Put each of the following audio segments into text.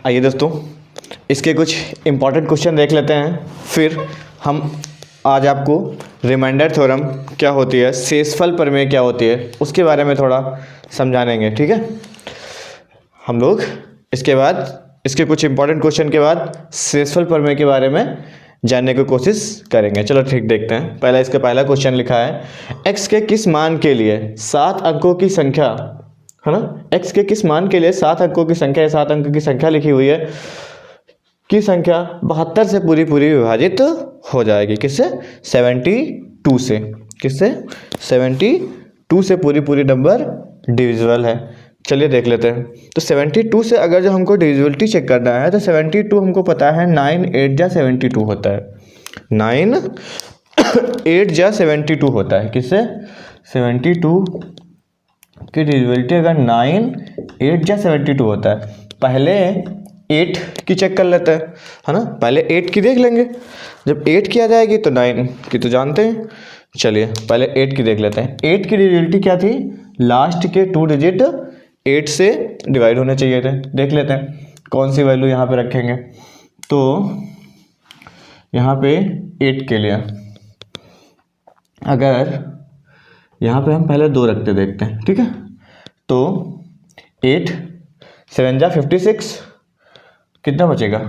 आइए दोस्तों, इसके कुछ इम्पॉर्टेंट क्वेश्चन देख लेते हैं, फिर हम आज आपको रिमाइंडर थ्योरम क्या होती है, शेषफल प्रमेय क्या होती है, उसके बारे में थोड़ा समझानेंगे। ठीक है, हम लोग इसके बाद इसके कुछ इम्पॉर्टेंट क्वेश्चन के बाद शेषफल प्रमेय के बारे में जानने की कोशिश करेंगे। चलो ठीक, देखते हैं। पहला क्वेश्चन लिखा है, x के किस मान के लिए 7 अंकों की संख्या, है ना, x के किस मान के लिए 7 अंकों की संख्या या 7 अंक की संख्या लिखी हुई है की संख्या 72 से पूरी विभाजित हो जाएगी। किससे? 72 से। किससे? 72 से पूरी नंबर डिविजिबल है। चलिए देख लेते हैं। तो 72 से अगर जो हमको डिविजिबिलिटी चेक करना है तो 72 हमको पता है 9 8 जा 72 होता है। 9 8 जा 72 होता है। किससे? 72 की डिविजिबिलिटी अगर 9 8 जा 72 होता है। पहले 8 की चेक कर लेते हैं, है ना। पहले 8 की देख लेंगे, जब 8 की आ जाएगी तो 9 की तो जानते हैं। चलिए पहले 8 की देख लेते हैं। 8 की डिविजिबिलिटी क्या थी? लास्ट के 2 डिजिट 8 से डिवाइड होने चाहिए थे। देख लेते हैं कौन सी वैल्यू यहाँ पे रखेंगे। तो यहाँ पे 8 के लिए अगर यहाँ पे हम पहले 2 रखते देखते हैं। ठीक है, तो 8 7 जा 56, कितना बचेगा?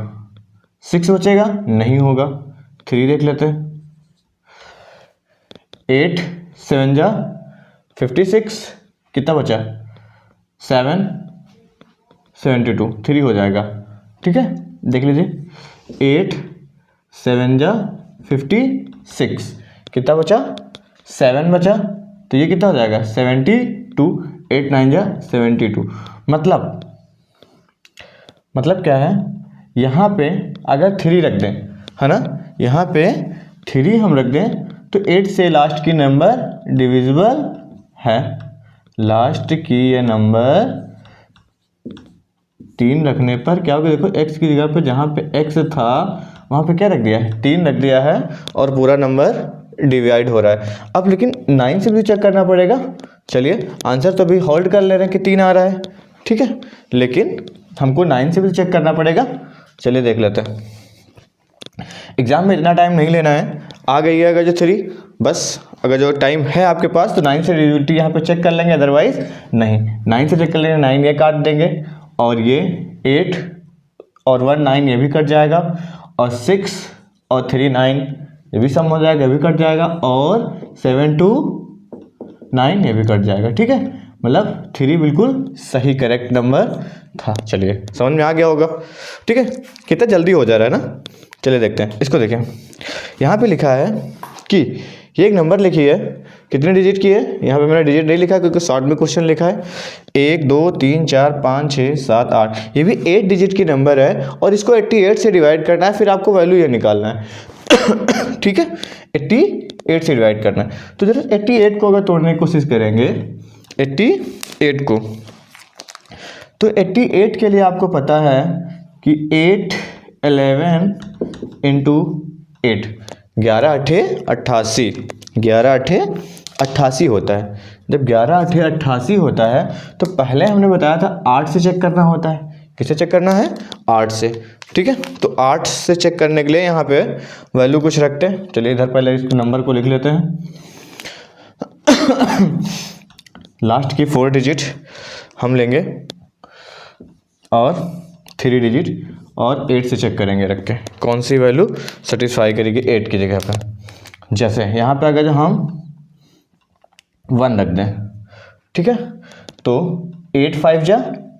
6 बचेगा? नहीं होगा। 3 देख लेते हैं। 8 7 जा 56, कितना बचा? 7 72, 3 हो जाएगा। ठीक है, देख लीजिए। 8 7 जा 56, कितना बचा? 7 बचा। तो ये कितना हो जाएगा? 72। 8 9 जा 72। मतलब क्या है, यहाँ पे अगर 3 रख दें, है ना, यहाँ पे 3 हम रख दें तो 8 से लास्ट की नंबर डिविजिबल है। लास्ट की ये नंबर 3 रखने पर क्या होगा? देखो x की जगह पे जहाँ पे x था वहाँ पे क्या रख दिया है? 3 रख दिया है और पूरा नंबर डिवाइड हो रहा है। अब लेकिन 9 से भी चेक करना पड़ेगा। चलिए आंसर तो अभी होल्ड कर ले रहे हैं कि 3 आ रहा है। ठीक है, लेकिन हमको 9 से भी चेक करना पड़ेगा। चलिए देख लेते हैं। एग्जाम में इतना टाइम नहीं लेना है। आ गई है अगर जो 3, बस अगर जो टाइम है आपके पास तो 9 से डिविजिबिलिटी यहाँ पे चेक कर लेंगे, अदरवाइज नहीं। 9 से चेक कर लेंगे, 9 ये काट देंगे और ये 8 और 1 9 ये भी कट जाएगा और 6 और 3 9 ये भी सम हो जाएगा, ये भी कट जाएगा और 7 2 9 ये भी कट जाएगा। ठीक है, मतलब 3 बिल्कुल सही करेक्ट नंबर था। चलिए समझ में आ गया होगा। ठीक है, कितना जल्दी हो जा रहा है ना। चलिए देखते हैं इसको। देखें यहाँ पे लिखा है कि ये एक नंबर लिखी है, कितने डिजिट की है? यहाँ पे मैंने डिजिट नहीं लिखा क्योंकि शॉर्ट में क्वेश्चन लिखा है 1 2 3 4 5 6 7 8। ये भी 8 डिजिट की नंबर है और इसको 88 से डिवाइड करना है, फिर आपको वैल्यू ये निकालना है। ठीक है, 88 से डिवाइड करना है। तो जरा 88 को अगर तोड़ने की कोशिश करेंगे, 88 को, तो 88 के लिए आपको पता है कि 8 11 इंटू 8, 11 8 88, 11 8 88 होता है। जब 11 8 88 होता है तो पहले हमने बताया था 8 से चेक करना होता है। किससे चेक करना है? 8 से। ठीक है, तो 8 से चेक करने के लिए यहाँ पे वैल्यू कुछ रखते हैं। चलिए इधर पहले इस नंबर को लिख लेते हैं। लास्ट की 4 डिजिट हम लेंगे और 3 डिजिट और 8 से चेक करेंगे रख के, कौन सी वैल्यू सेटिस्फाई करेगी 8 की जगह पर। जैसे यहाँ पे अगर हम 1 रख दें, ठीक है, तो 8 5 जा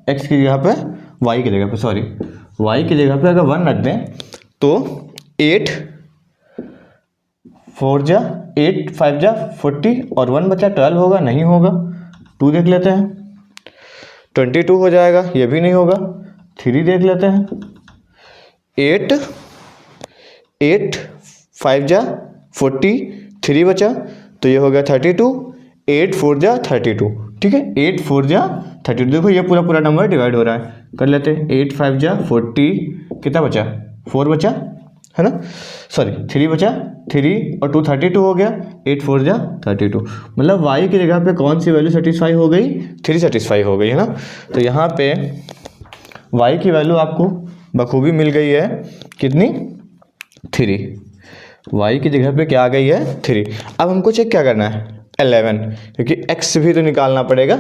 x की जगह पे, y की जगह पे, सॉरी y की जगह पे अगर 1 रख दें तो 8 4 जा 8 5 जा 40 और 1 बचा 12 होगा? नहीं होगा। 2 देख लेते हैं, 22 हो जाएगा, ये भी नहीं होगा। 3 देख लेते हैं, 8 5 जा 40, 3 बचा तो ये हो गया 32। 8 4 जा 32। ठीक है, 8 4 जा 32। देखो ये पूरा नंबर डिवाइड हो रहा है, कर लेते हैं। 8 5 जा 40, कितना बचा? 4 बचा, है ना, सॉरी 3 बचा, 3 और 2 32 हो गया। 8 4 जा 32, मतलब y की जगह पे कौन सी वैल्यू सेटिस्फाई हो गई? 3 सेटिस्फाई हो गई, है ना। तो यहाँ पे y की वैल्यू आपको बखूबी मिल गई है कितनी, 3। y की जगह पे क्या आ गई है, 3। अब हमको चेक क्या करना है, 11, क्योंकि x भी तो निकालना पड़ेगा।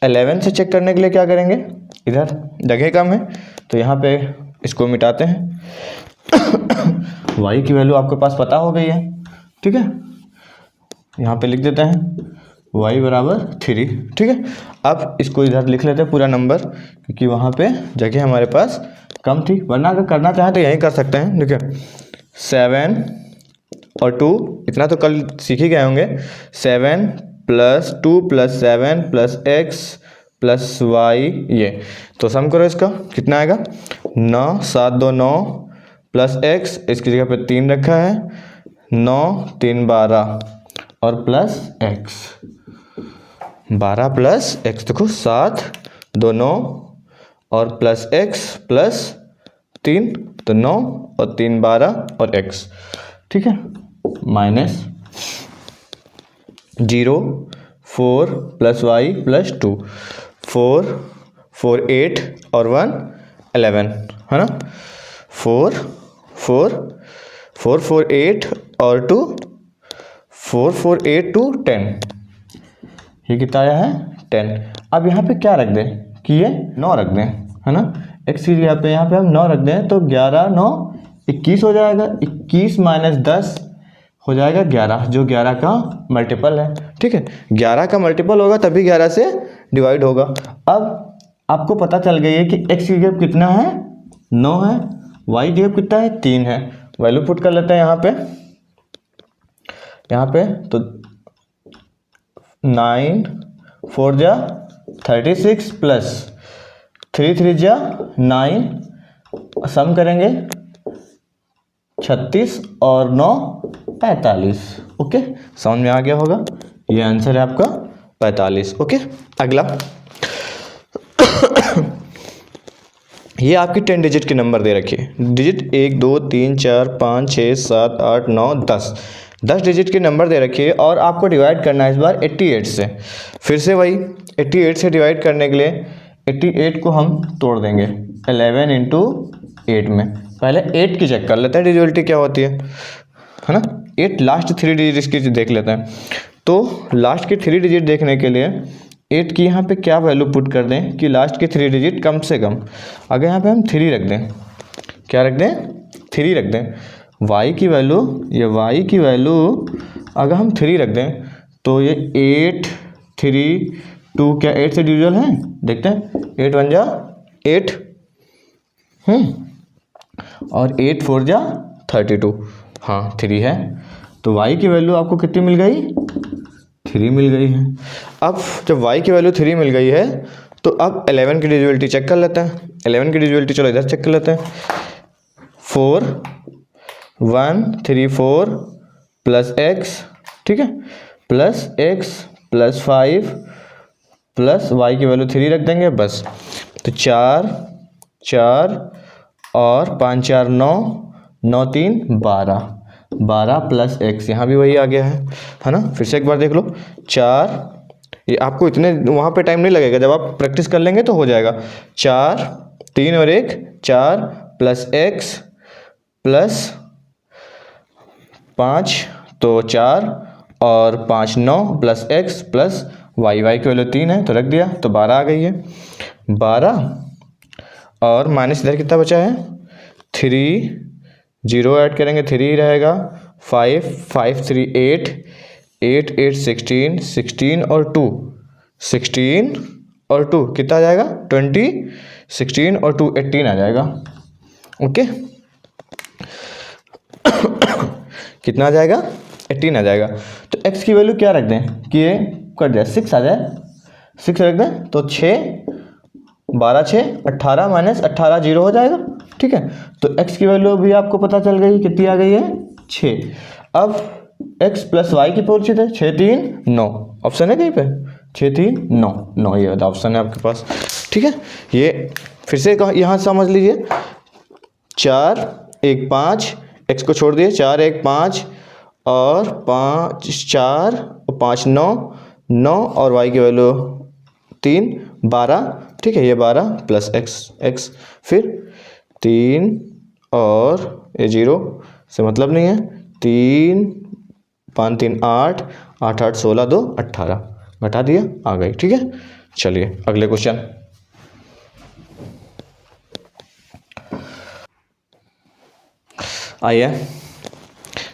11 से चेक करने के लिए क्या करेंगे, इधर जगह कम है तो यहाँ पे इसको मिटाते हैं। y की वैल्यू आपके पास पता हो गई है, ठीक है, यहाँ पे लिख देते हैं y बराबर 3, ठीक है। अब इसको इधर लिख लेते हैं पूरा नंबर, क्योंकि वहाँ पे जगह हमारे पास कम थी, वरना अगर करना चाहें तो यहीं कर सकते हैं, ठीक है। 7 और 2 इतना तो कल सीख ही गए होंगे। 7 + 2 + 7 + x + y, ये तो सम करो इसका कितना आएगा, 9 7 2 9 + x, इसकी जगह पे 3 रखा है, 9 3 12 और प्लस x, 12 + x, देखो 7 2 9 और प्लस x + 3, तो 9 और 3 12 और x, ठीक है, -0 4 + y + 2, 4 4 8 और 1 11, है ना, 4 4 4 4 8 और 2 4 4 8 2 10, ये कितना आया है, 10। अब यहाँ पे क्या रख दें कि ये 9 रख दें, है ना, x की जगह पे यहाँ पे हम 9 रख दें तो 11 9 21 हो जाएगा, 21 - 10 हो जाएगा 11, जो 11 का मल्टीपल है, ठीक है। 11 का मल्टीपल होगा तभी 11 से डिवाइड होगा। अब आपको पता चल गई है कि x की जगह कितना है, 9 है, y की जगह कितना है, 3 है। वैल्यू पुट कर लेते हैं यहाँ पे तो 9 4 जा 36 + 3 3 जा 9, सम करेंगे 36 और 9 45, ओके, समझ में आ गया होगा, ये आंसर है आपका 45, ओके। अगला ये आपकी 10 डिजिट के नंबर दे रखिए, डिजिट 1 2 3 4 5 6 7 8 9 10 डिजिट के नंबर दे रखिए और आपको डिवाइड करना है इस बार 88 से। फिर से वही 88 से डिवाइड करने के लिए 88 को हम तोड़ देंगे 11 × 8 में। पहले 8 की चेक कर लेते हैं डिविजिबिलिटी क्या होती है ना, 8 लास्ट 3 डिजिट इसकी देख लेते हैं। तो लास्ट की 3 डिजिट देखने के लिए 8 की यहाँ पे क्या वैल्यू पुट कर दें कि लास्ट की 3 डिजिट कम से कम, अगर यहाँ पे हम 3 रख दें, क्या रख दें, 3 रख दें, y की वैल्यू, ये y की वैल्यू अगर हम 3 रख दें तो ये 8 3 2 क्या 8 से डिविजिबल है, देखते हैं, 8 1 जा 8, और 8 4 जा 32, हाँ 3 है, तो y की वैल्यू आपको कितनी मिल गई, 3 मिल गई है। अब जब y की वैल्यू 3 मिल गई है तो अब 11 की डिविजिबिलिटी चेक कर लेते हैं। 11 की डिविजिबिलिटी चलो इधर चेक कर लेते हैं, 4 1 3 4 + x, ठीक है, +x +5 प्लस y की वैल्यू 3 रख देंगे बस, तो 4 4 और 5 4 9 9 3 12 12 + x, यहाँ भी वही आ गया है ना। फिर से एक बार देख लो, 4, ये आपको इतने वहाँ पे टाइम नहीं लगेगा, जब आप प्रैक्टिस कर लेंगे तो हो जाएगा। 4 3 और 1 4 + x + 5 तो 4 और 5 9 + x + y की वैल्यू 3 है तो रख दिया, तो 12 आ गई है। 12 और माइनस इधर कितना बचा है, 3 0 ऐड करेंगे 3 रहेगा, 5 5 3 8 8 8 16 16 और 2 16 और 2 कितना आ जाएगा 20, 16 और 2 18 आ जाएगा, ओके। कितना आ जाएगा 18 आ जाएगा। तो x की वैल्यू क्या रख दें कि ये कर जाए 6 आ जाए, 6 रख दें तो 6 12 6 18 - 18 0 हो जाएगा, ठीक है। तो x की वैल्यू भी आपको पता चल गई कितनी आ गई है 6। अब x + y की पूछी थे, 6 3 9 ऑप्शन है कहीं पे, 6 3 9 9 ये ऑप्शन है आपके पास, ठीक है। ये फिर से यहाँ समझ लीजिए, 4 1 5, x को छोड़ दिए, 4 1 5 और 5 4 और 5 9 9 और y की वैल्यू 3 12, ठीक है, ये 12 प्लस x, फिर 3 और ये 0 से मतलब नहीं है, 3 5 3 8, 8 8 16 2 18, घटा दिया आ गई। ठीक है, चलिए अगले क्वेश्चन। आइए,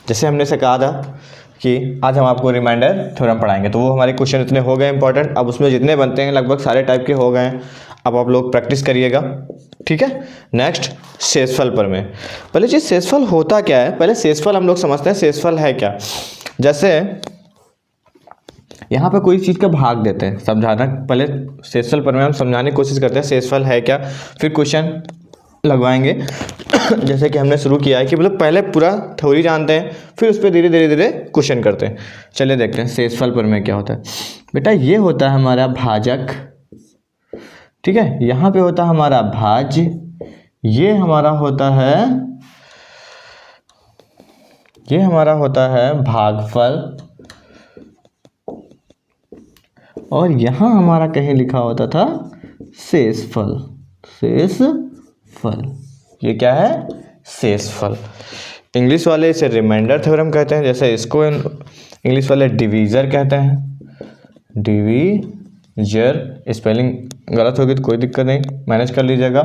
जैसे हमने से कहा था कि आज हम आपको रिमाइंडर थ्योरम पढ़ाएंगे, तो वो हमारे क्वेश्चन इतने हो गए इंपॉर्टेंट। अब उसमें जितने बनते हैं लगभग सारे टाइप के हो गए हैं। अब आप लोग प्रैक्टिस करिएगा। ठीक है, नेक्स्ट शेषफल पर में। पहले चीज़ शेषफल होता क्या है, पहले शेषफल हम लोग समझते हैं शेषफल है क्या। जैसे यहाँ पे कोई चीज़ का भाग देते हैं, समझाना पहले शेषफल पर में हम समझाने की कोशिश करते हैं शेषफल है क्या, फिर क्वेश्चन लगवाएंगे। जैसे कि हमने शुरू किया है कि मतलब पहले पूरा थ्योरी जानते हैं, फिर उस पर धीरे धीरे क्वेश्चन करते हैं। चलिए देखते हैं शेषफल पर में क्या होता है। बेटा ये होता है हमारा भाजक, ठीक है, यहाँ पे होता है हमारा भाज्य, ये हमारा होता है भागफल, और यहाँ हमारा कहीं लिखा होता था शेषफल। ये क्या है, शेषफल। इंग्लिश वाले इसे रिमाइंडर थ्योरम कहते हैं, जैसे इसको इंग्लिश वाले डिवीजर कहते हैं। डिवीजर, स्पेलिंग गलत होगी तो कोई दिक्कत नहीं, मैनेज कर लीजिएगा।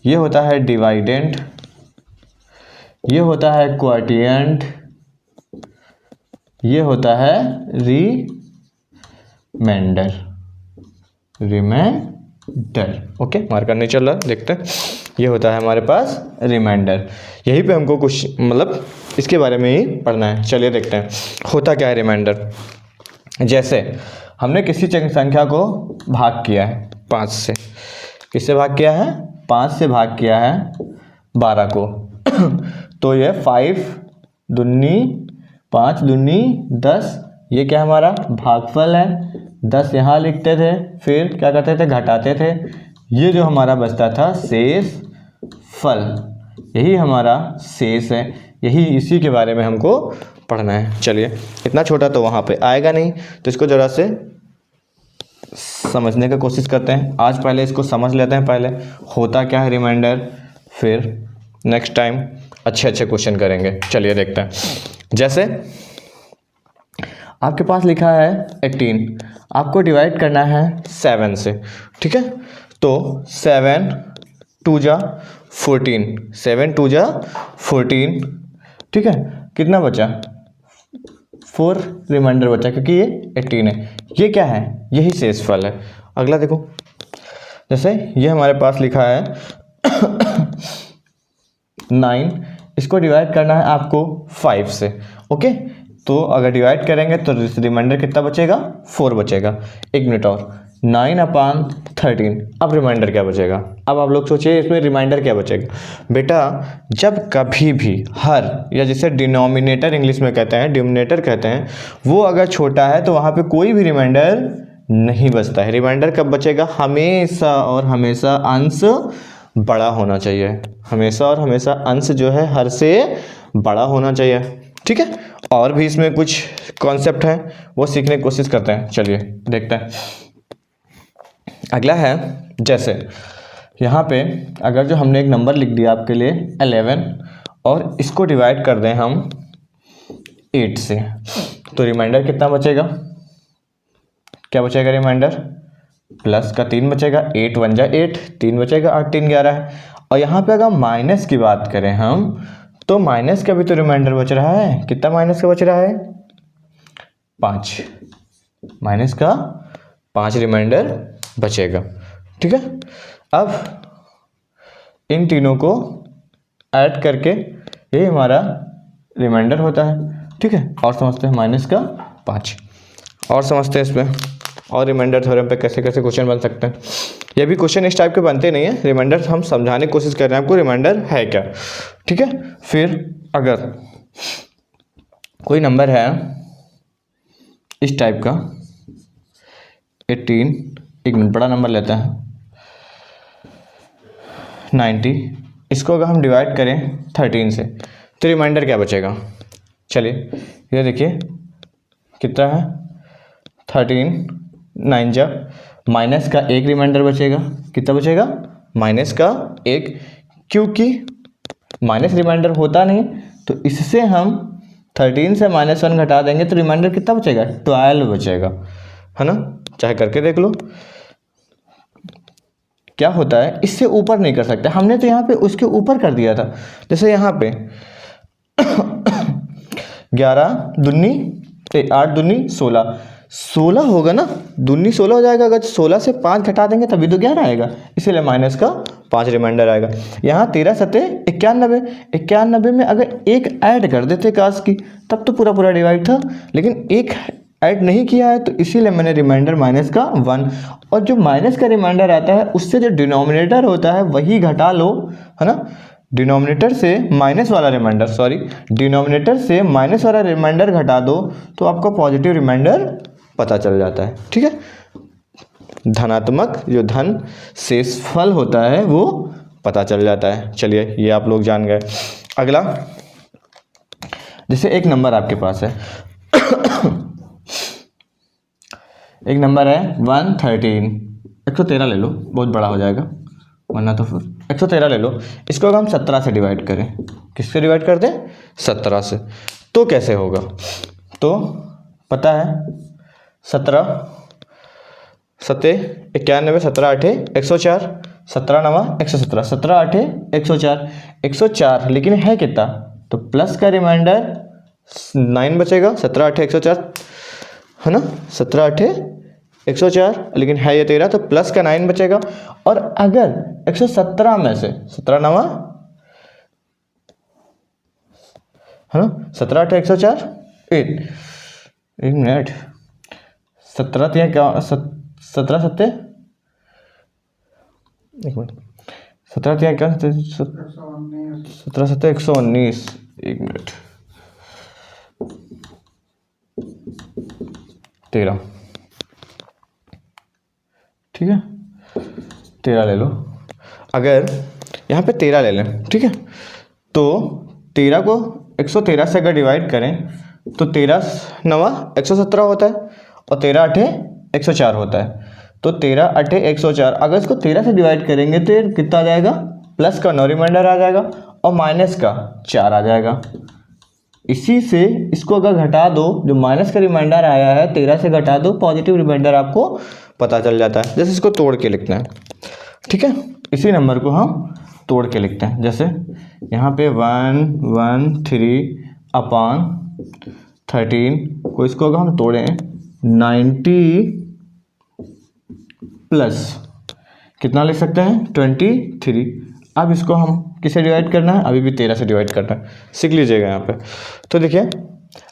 ये होता है डिवाइडेंट, ये होता है क्वोटिएंट, ये होता है रिमाइंडर। ओके, मार्कर नहीं चल रहा, देखते हैं। ये होता है हमारे पास रिमाइंडर। यहीं पे हमको कुछ मतलब इसके बारे में ही पढ़ना है। चलिए देखते हैं होता क्या है रिमाइंडर। जैसे हमने किसी संख्या को भाग किया है 5 से, किससे भाग किया है, 5 से भाग किया है 12 को। तो ये 5 दूनी 5 दूनी 10, ये क्या हमारा भागफल है। 10 यहाँ लिखते थे, फिर क्या करते थे, घटाते थे। ये जो हमारा बचता था शेषफल, यही हमारा शेष है। यही इसी के बारे में हमको पढ़ना है। चलिए, इतना छोटा तो वहाँ पे आएगा नहीं, तो इसको ज़रा से समझने का कोशिश करते हैं। आज पहले इसको समझ लेते हैं, पहले होता क्या है रिमाइंडर, फिर नेक्स्ट टाइम अच्छे क्वेश्चन करेंगे। चलिए देखते हैं। जैसे आपके पास लिखा है 18, आपको डिवाइड करना है 7 से। ठीक है, तो 7 2 जा 14, 7 2 जा 14। ठीक है, कितना बचा, 4 रिमाइंडर बचा, क्योंकि ये 18 है। ये क्या है, यही शेषफल है। अगला देखो, जैसे ये हमारे पास लिखा है 9, इसको डिवाइड करना है आपको 5 से। ओके, तो अगर डिवाइड करेंगे तो रिमाइंडर कितना बचेगा, 4 बचेगा। 1 मिनट और, 9/13। अब रिमाइंडर क्या बचेगा। अब आप लोग सोचिए इसमें रिमाइंडर क्या बचेगा। बेटा जब कभी भी हर, या जिसे डिनोमिनेटर इंग्लिश में कहते हैं, डिनोमिनेटर कहते हैं, वो अगर छोटा है तो वहाँ पे कोई भी रिमाइंडर नहीं बचता है। रिमाइंडर कब बचेगा, हमेशा और हमेशा अंश बड़ा होना चाहिए। हमेशा और हमेशा अंश जो है हर से बड़ा होना चाहिए। ठीक है, और भी इसमें कुछ कॉन्सेप्ट हैं, वो सीखने की कोशिश करते हैं। चलिए देखते हैं। अगला है, जैसे यहाँ पे अगर जो हमने एक नंबर लिख दिया आपके लिए 11, और इसको डिवाइड कर दें हम 8 से, तो रिमाइंडर कितना बचेगा, क्या बचेगा रिमाइंडर, प्लस का 3 बचेगा। 8 1 जा 8, 3 बचेगा, 8 3 11 है। और यहाँ पे अगर माइनस की बात करें हम, तो माइनस का भी तो रिमाइंडर बच रहा है। कितना माइनस का बच रहा है, 5, माइनस का 5 रिमाइंडर बचेगा। ठीक है, अब इन तीनों को ऐड करके ये हमारा रिमाइंडर होता है। ठीक है, और समझते हैं माइनस का 5, और समझते हैं इसमें और रिमाइंडर थ्योरम पे कैसे कैसे क्वेश्चन बन सकते हैं। ये भी क्वेश्चन इस टाइप के बनते नहीं है, रिमाइंडर हम समझाने की कोशिश कर रहे हैं आपको रिमाइंडर है क्या। ठीक है, फिर अगर कोई नंबर है इस टाइप का 18, एक मिनट बड़ा नंबर लेते हैं 90, इसको अगर हम डिवाइड करें 13 से, तो रिमाइंडर क्या बचेगा। चलिए ये देखिए कितना है, 13, 9 जा माइनस का एक रिमाइंडर बचेगा। कितना बचेगा? माइनस का एक, क्योंकि माइनस रिमाइंडर होता नहीं, तो इससे हम 13 से -1 घटा देंगे तो रिमाइंडर कितना बचेगा? 12 बचेगा, है ना। चाहे करके देख लो क्या होता है। इससे ऊपर नहीं कर सकते, हमने तो यहाँ पे उसके ऊपर कर दिया था। जैसे यहाँ पे 11 दूनी 8 दूनी 16, 16 होगा ना, दूनी 16 हो जाएगा। अगर 16 से 5 घटा देंगे तभी तो 11 आएगा, इसीलिए माइनस का 5 रिमाइंडर आएगा। यहाँ 13 सते 91, 91 में अगर एक ऐड कर देते काश की तब तो पूरा पूरा डिवाइड था, लेकिन एक ऐड नहीं किया है तो इसीलिए मैंने रिमाइंडर माइनस का 1। और जो माइनस का रिमाइंडर आता है उससे जो डिनोमिनेटर होता है वही घटा लो, है ना। डिनोमिनेटर से माइनस वाला रिमाइंडर, डिनोमिनेटर से माइनस वाला रिमाइंडर घटा दो तो आपको पॉजिटिव रिमाइंडर पता चल जाता है, ठीक है। धनात्मक जो धन शेषफल होता है वो पता चल जाता है। चलिए ये आप लोग जान गए। अगला, जैसे एक नंबर आपके पास है एक नंबर है 113, 113 ले लो, बहुत बड़ा हो जाएगा वरना तो फिर 113 ले लो। इसको अगर हम 17 से डिवाइड करें, किससे डिवाइड कर दें? 17 से, तो कैसे होगा? तो पता है 17 सते 91, 17 8 104, 17 9 117, 17 8 104, 104, लेकिन है कितना? तो प्लस का रिमाइंडर 9 बचेगा। 17 8 104, है ना, 17 8 104, लेकिन है ये 13, तो प्लस का 9 बचेगा। और अगर 117 में से 17 9, है ना, 17 8 104, एक मिनट, 17 3 क्या, 17 7, एक मिनट, 17 3 क्या, 17 7 119, एक मिनट, 13, ठीक है, 13 ले लो। अगर यहाँ पे 13 ले लें, ठीक है, तो 13 को 113 से अगर डिवाइड करें तो 13 9 117 होता है और 13 8 104 होता है। तो 13 8 104, अगर इसको 13 से डिवाइड करेंगे तो ये कितना आ जाएगा? प्लस का 9 रिमाइंडर आ जाएगा और माइनस का 4 आ जाएगा। इसी से इसको अगर घटा दो, जो माइनस का रिमाइंडर आया है 13 से घटा दो, पॉजिटिव रिमाइंडर आपको पता चल जाता है। जैसे इसको तोड़ के लिखना है, ठीक है, इसी नंबर को हम तोड़ के लिखते हैं। जैसे यहाँ पे 113 को इसको अगर हम तोड़ें 90 प्लस कितना लिख सकते हैं? 23। अब इसको हम किसे डिवाइड करना है? अभी भी 13 से डिवाइड करना है, सीख लीजिएगा यहाँ पे। तो देखिए,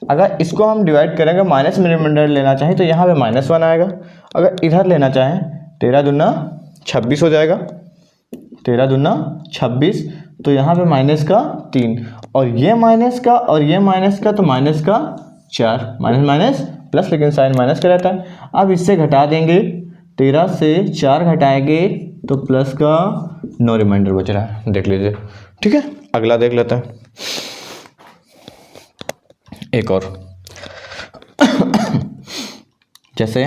अगर इसको हम डिवाइड करेंगे, माइनस में रिमाइंडर लेना चाहें तो यहाँ पे -1 आएगा। अगर इधर लेना चाहें 13 दूना 26 हो जाएगा, 13 दूना 26, तो यहाँ पे माइनस का 3, और ये माइनस का और ये माइनस का, तो माइनस का 4, माइनस माइनस प्लस, लेकिन साइन माइनस का रहता है। अब इससे घटा देंगे, 13 से 4 घटाएंगे तो प्लस का 9 रिमाइंडर बच रहा है, देख लीजिए, ठीक है। अगला देख लेते हैं, एक और जैसे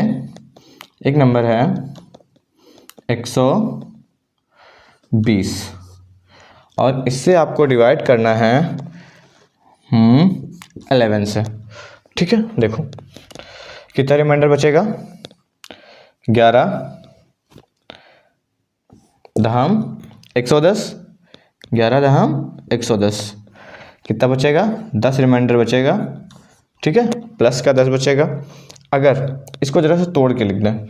एक नंबर है 120 और इससे आपको डिवाइड करना है 11 से, ठीक है। देखो कितना रिमाइंडर बचेगा? 11 दहम 110, 11 दहम 110, कितना बचेगा? 10 रिमाइंडर बचेगा, ठीक है, प्लस का 10 बचेगा। अगर इसको जरा से तोड़ के लिख दें,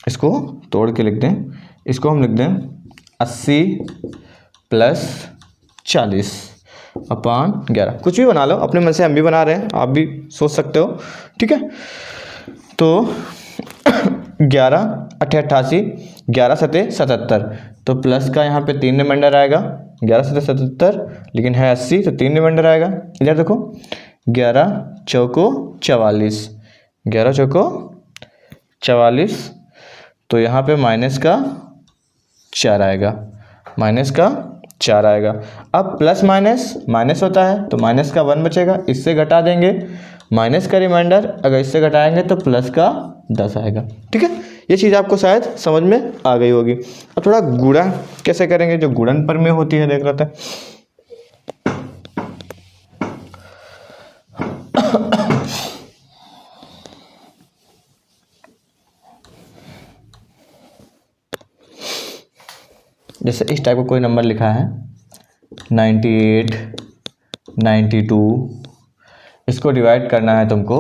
इसको तोड़ के लिख दें, इसको हम लिख दें 80 प्लस 40 अपान 11, कुछ भी बना लो अपने मन से, हम भी बना रहे हैं, आप भी सोच सकते हो, ठीक है। तो 11 8 88, 11 7 77, तो प्लस का यहाँ पे 3 रिमाइंडर आएगा, 11 7 77, लेकिन है 80 तो 3 रिमाइंडर आएगा। इधर देखो 11 चौको 44, 11 चौको 44, तो यहाँ पे माइनस का 4 आएगा, माइनस का 4 आएगा। अब प्लस माइनस माइनस होता है तो माइनस का 1 बचेगा, इससे घटा देंगे माइनस का रिमाइंडर अगर इससे घटाएंगे तो प्लस का 10 आएगा। ठीक है, ये चीज़ आपको शायद समझ में आ गई होगी। अब थोड़ा गुणा कैसे करेंगे, जो गुणन पर में होती है देख लेते हैं। जैसे इस टाइप का कोई नंबर लिखा है 98, 92, इसको डिवाइड करना है तुमको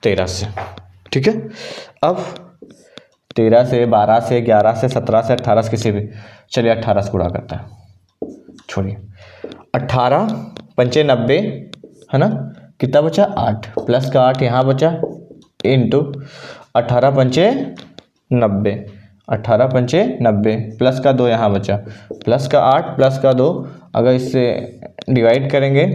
13 से। ठीक है, अब 13 से, 12 से, 11 से, 17 से, 18 से, किसी भी, चलिए 18 से गुणा करता है, छोड़िए। 18 पंचे 90 है ना, कितना बचा 8, प्लस का 8 यहाँ बचा, इंटू 18 पंचे 90, 18 पंचे 90, प्लस का 2 यहाँ बचा, प्लस का 8 प्लस का 2, अगर इससे डिवाइड करेंगे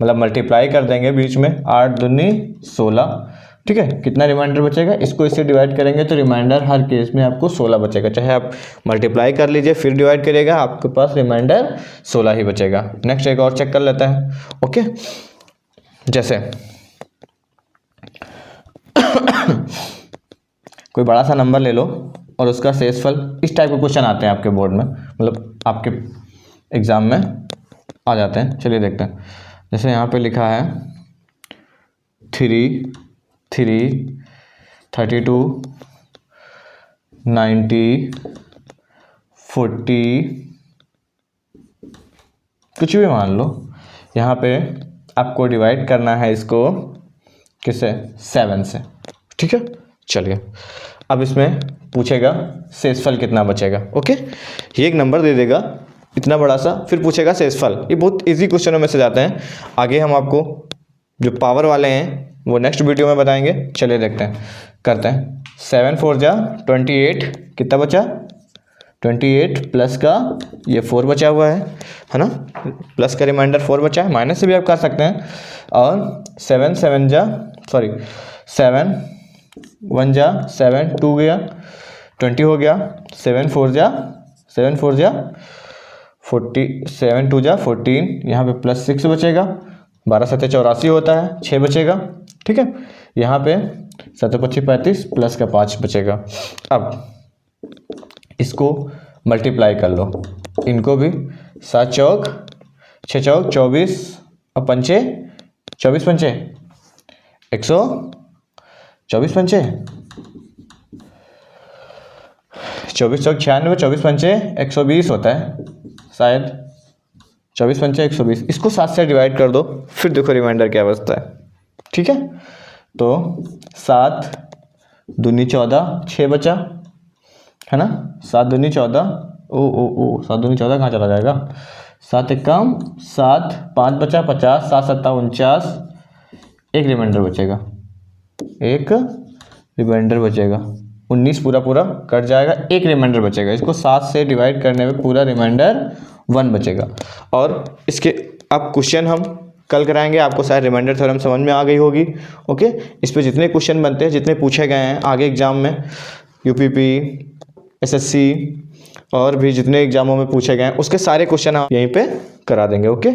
मतलब मल्टीप्लाई कर देंगे बीच में, 8 दूनी 16। ठीक है, कितना रिमाइंडर बचेगा, इसको इससे डिवाइड करेंगे तो रिमाइंडर हर केस में आपको 16 बचेगा, चाहे आप मल्टीप्लाई कर लीजिए फिर डिवाइड करिएगा, आपके पास रिमाइंडर 16 ही बचेगा। नेक्स्ट एक और चेक कर लेते हैं। ओके, जैसे कोई बड़ा सा नंबर ले लो और उसका शेषफल, इस टाइप के क्वेश्चन आते हैं आपके बोर्ड में, मतलब आपके एग्जाम में आ जाते हैं। चलिए देखते हैं। जैसे यहाँ पे लिखा है 3, 32, 90, 40, कुछ भी मान लो। यहाँ पे आपको डिवाइड करना है इसको किससे, 7 से। ठीक है, चलिए अब इसमें पूछेगा शेषफल कितना बचेगा। ओके, ये एक नंबर दे देगा इतना बड़ा सा, फिर पूछेगा शेषफल। ये बहुत इजी क्वेश्चनों में से जाते हैं। आगे हम आपको जो पावर वाले हैं वो नेक्स्ट वीडियो में बताएंगे। चलिए देखते हैं, करते हैं। 7 4 जा 28, कितना बचा 28, प्लस का ये 4 बचा हुआ है ना, प्लस का रिमाइंडर 4 बचा है, माइनस से भी आप कर सकते हैं। और 7 1 जा 7 2 गया 20 हो गया, 7 4 जा 40, 7 2 जा 14, यहाँ पे प्लस 6 बचेगा, 12 7 84 होता है, 6 बचेगा। ठीक है, यहाँ पे 7 25 35, प्लस का 5 बचेगा। अब इसको मल्टीप्लाई कर लो, इनको भी 7 चौक 6 चौक 24 और पंचे 24 पंचे 124 पंचे 24 चौक 96, 24 पंचे 120 होता है शायद, 24 पंचे 120। इसको 7 से डिवाइड कर दो, फिर देखो रिमाइंडर क्या बचता है। ठीक है, तो 7 दूनी 14, 6 बचा है ना, 7 दूनी 14, 7 दूनी 14 कहाँ चला जाएगा, 7 एक कम 7, 5 बचा 50, 7 7 49, एक रिमाइंडर बचेगा, एक रिमाइंडर बचेगा, 19 पूरा कट जाएगा, एक रिमाइंडर बचेगा। इसको 7 से डिवाइड करने में पूरा रिमाइंडर 1 बचेगा। और इसके अब क्वेश्चन हम कल कराएंगे, आपको शायद रिमाइंडर थ्योरम समझ में आ गई होगी। ओके, इस पे जितने क्वेश्चन बनते हैं, जितने पूछे गए हैं आगे एग्जाम में, यूपीपी, एसएससी और भी जितने एग्जामों में पूछे गए हैं, उसके सारे क्वेश्चन हम यहीं पे करा देंगे। ओके।